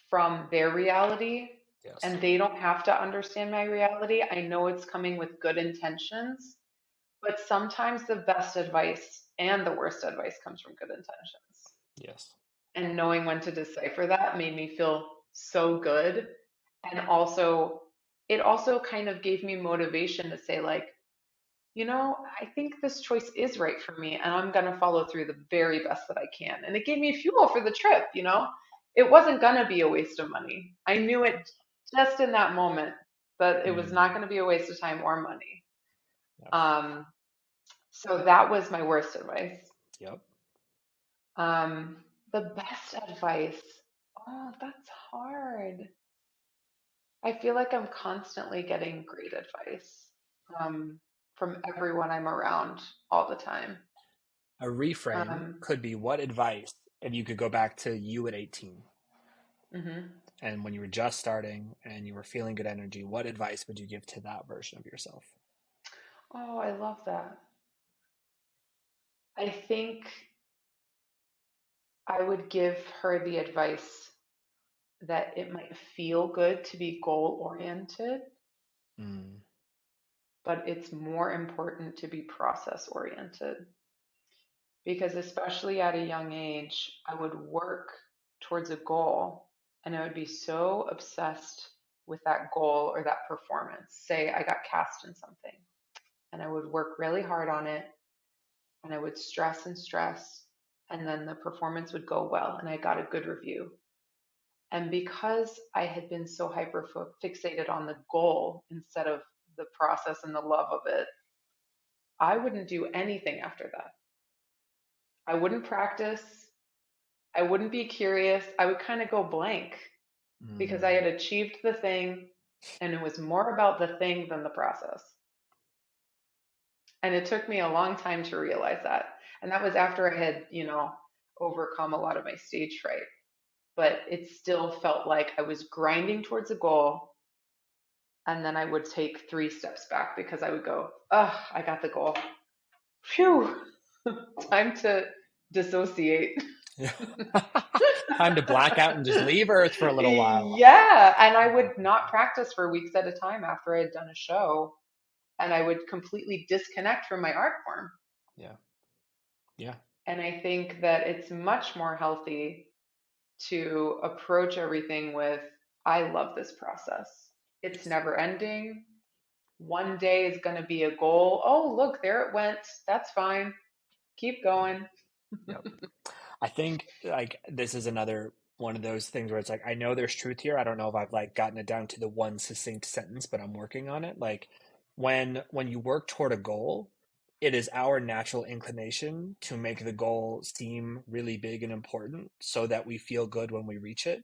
from their reality Yes. and they don't have to understand my reality. I know it's coming with good intentions, but sometimes the best advice and the worst advice comes from good intentions. Yes. And knowing when to decipher that made me feel so good. And also, it also kind of gave me motivation to say, like, I think this choice is right for me and I'm going to follow through the very best that I can. And it gave me fuel for the trip. It wasn't going to be a waste of money. I knew it just in that moment that it was not Mm. going to be a waste of time or money. Yep. Um, so that was my worst advice. Yep. Um, the best advice, oh, that's hard. I feel like I'm constantly getting great advice um, from everyone I'm around all the time. A reframe Um, could be, what advice, if you could go back to you at 18 mhm. and when you were just starting and you were feeling good energy, what advice would you give to that version of yourself? Oh, I love that. I think I would give her the advice that it might feel good to be goal oriented, Mm. but it's more important to be process oriented. Because, especially at a young age, I would work towards a goal and I would be so obsessed with that goal or that performance. Say I got cast in something and I would work really hard on it and I would stress and stress, and then the performance would go well and I got a good review. And because I had been so hyper fixated on the goal instead of the process and the love of it, I wouldn't do anything after that. I wouldn't practice. I wouldn't be curious. I would kind of go blank because I Mm. had achieved the thing and it was more about the thing than the process. And it took me a long time to realize that. And that was after I had, overcome a lot of my stage fright. But it still felt like I was grinding towards a goal. And then I would take 3 steps back because I would go, oh, I got the goal. Phew, time to dissociate. Yeah. Time to black out and just leave Earth for a little while. Yeah. And I would not practice for weeks at a time after I had done a show. And I would completely disconnect from my art form. Yeah. Yeah. And I think that it's much more healthy to approach everything with, I love this process. It's Yes. never ending. One day is going to be a goal. Oh, look, there it went. That's fine. Keep going. Yep. I think like this is another one of those things where it's like, I know there's truth here. I don't know if I've like gotten it down to the one succinct sentence, but I'm working on it. Like when you work toward a goal, it is our natural inclination to make the goal seem really big and important so that we feel good when we reach it.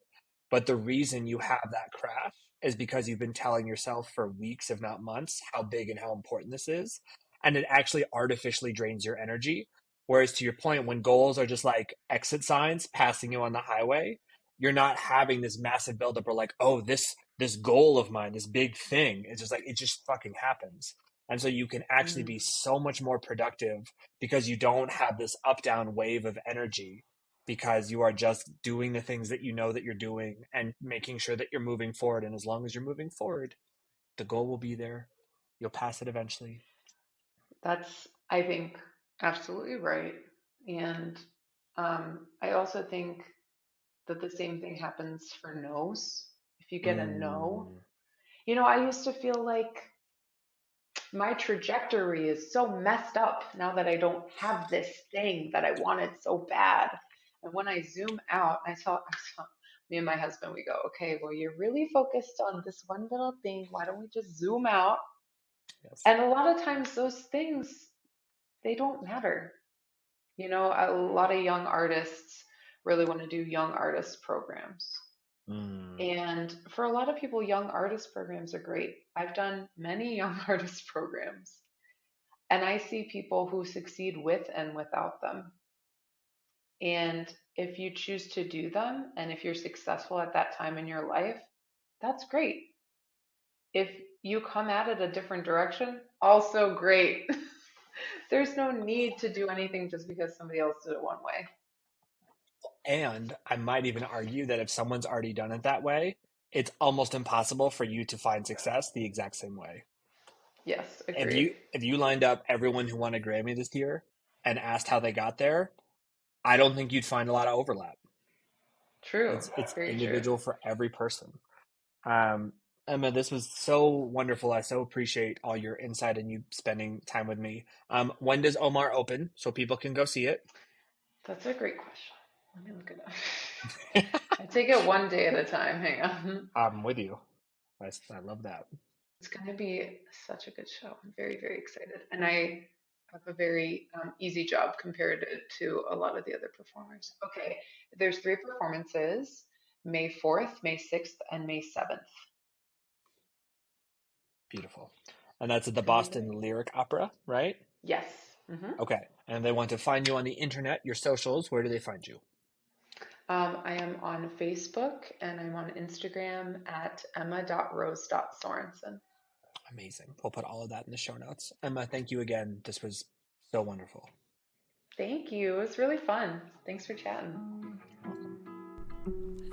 But the reason you have that crash is because you've been telling yourself for weeks, if not months, how big and how important this is. And it actually artificially drains your energy. Whereas to your point, when goals are just like exit signs passing you on the highway, you're not having this massive buildup or like, oh, this goal of mine, this big thing. It's just like it just fucking happens. And so you can actually Mm, be so much more productive because you don't have this up down wave of energy because you are just doing the things that you know that you're doing and making sure that you're moving forward. And as long as you're moving forward, the goal will be there. You'll pass it eventually. That's, I think, absolutely right. And I also think that the same thing happens for no's. If you get a no, Mm, I used to feel like my trajectory is so messed up now that I don't have this thing that I wanted so bad. And when I zoom out, I saw me and my husband, we go, okay, well, you're really focused on this one little thing. Why don't we just zoom out? yes. And a lot of times those things, they don't matter. A lot of young artists really want to do young artist programs. Mm, And for a lot of people, young artist programs are great. I've done many young artist programs. And I see people who succeed with and without them. And if you choose to do them, and if you're successful at that time in your life, that's great. If you come at it a different direction, also great. There's no need to do anything just because somebody else did it one way. and I might even argue that if someone's already done it that way, it's almost impossible for you to find success the exact same way. Yes, If agreed. you lined up everyone who won a Grammy this year and asked how they got there, I don't think you'd find a lot of overlap. True. It's Very true. individual for every person. Um, Emma, this was so wonderful. I so appreciate all your insight and you spending time with me. When does Omar open so people can go see it? That's a great question. Let me look it up. I take it one day at a time. Hang on. I'm with you. I love that. It's going to be such a good show. I'm very, very excited. And I have a very easy job compared to a lot of the other performers. Okay, there's three performances: May 4th, May 6th, and May 7th. Beautiful. And that's at the It's going to be very Boston good. Lyric Opera, right? Yes. Okay. And if they want to find you on the internet, your socials, where do they find you? I am on Facebook and I'm on Instagram at emma.rose.sorenson. Amazing. We'll put all of that in the show notes. Emma, thank you again. This was so wonderful. Thank you. It was really fun. Thanks for chatting.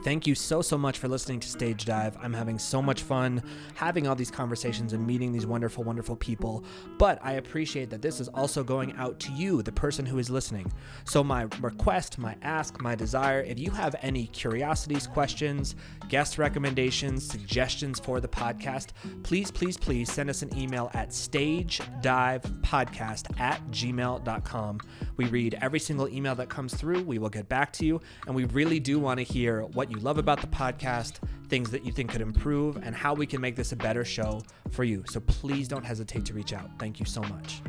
Thank you so much for listening to Stage Dive. I'm having so much fun having all these conversations and meeting these wonderful, wonderful people. But I appreciate that this is also going out to you, the person who is listening. So my request, my ask, my desire, if you have any curiosities, questions, guest recommendations, suggestions for the podcast, please, please, please send us an email at stagedivepodcast@gmail.com. We read every single email that comes through. We will get back to you. And we really do want to hear what you love about the podcast, things that you think could improve, and how we can make this a better show for you. So please don't hesitate to reach out. Thank you so much.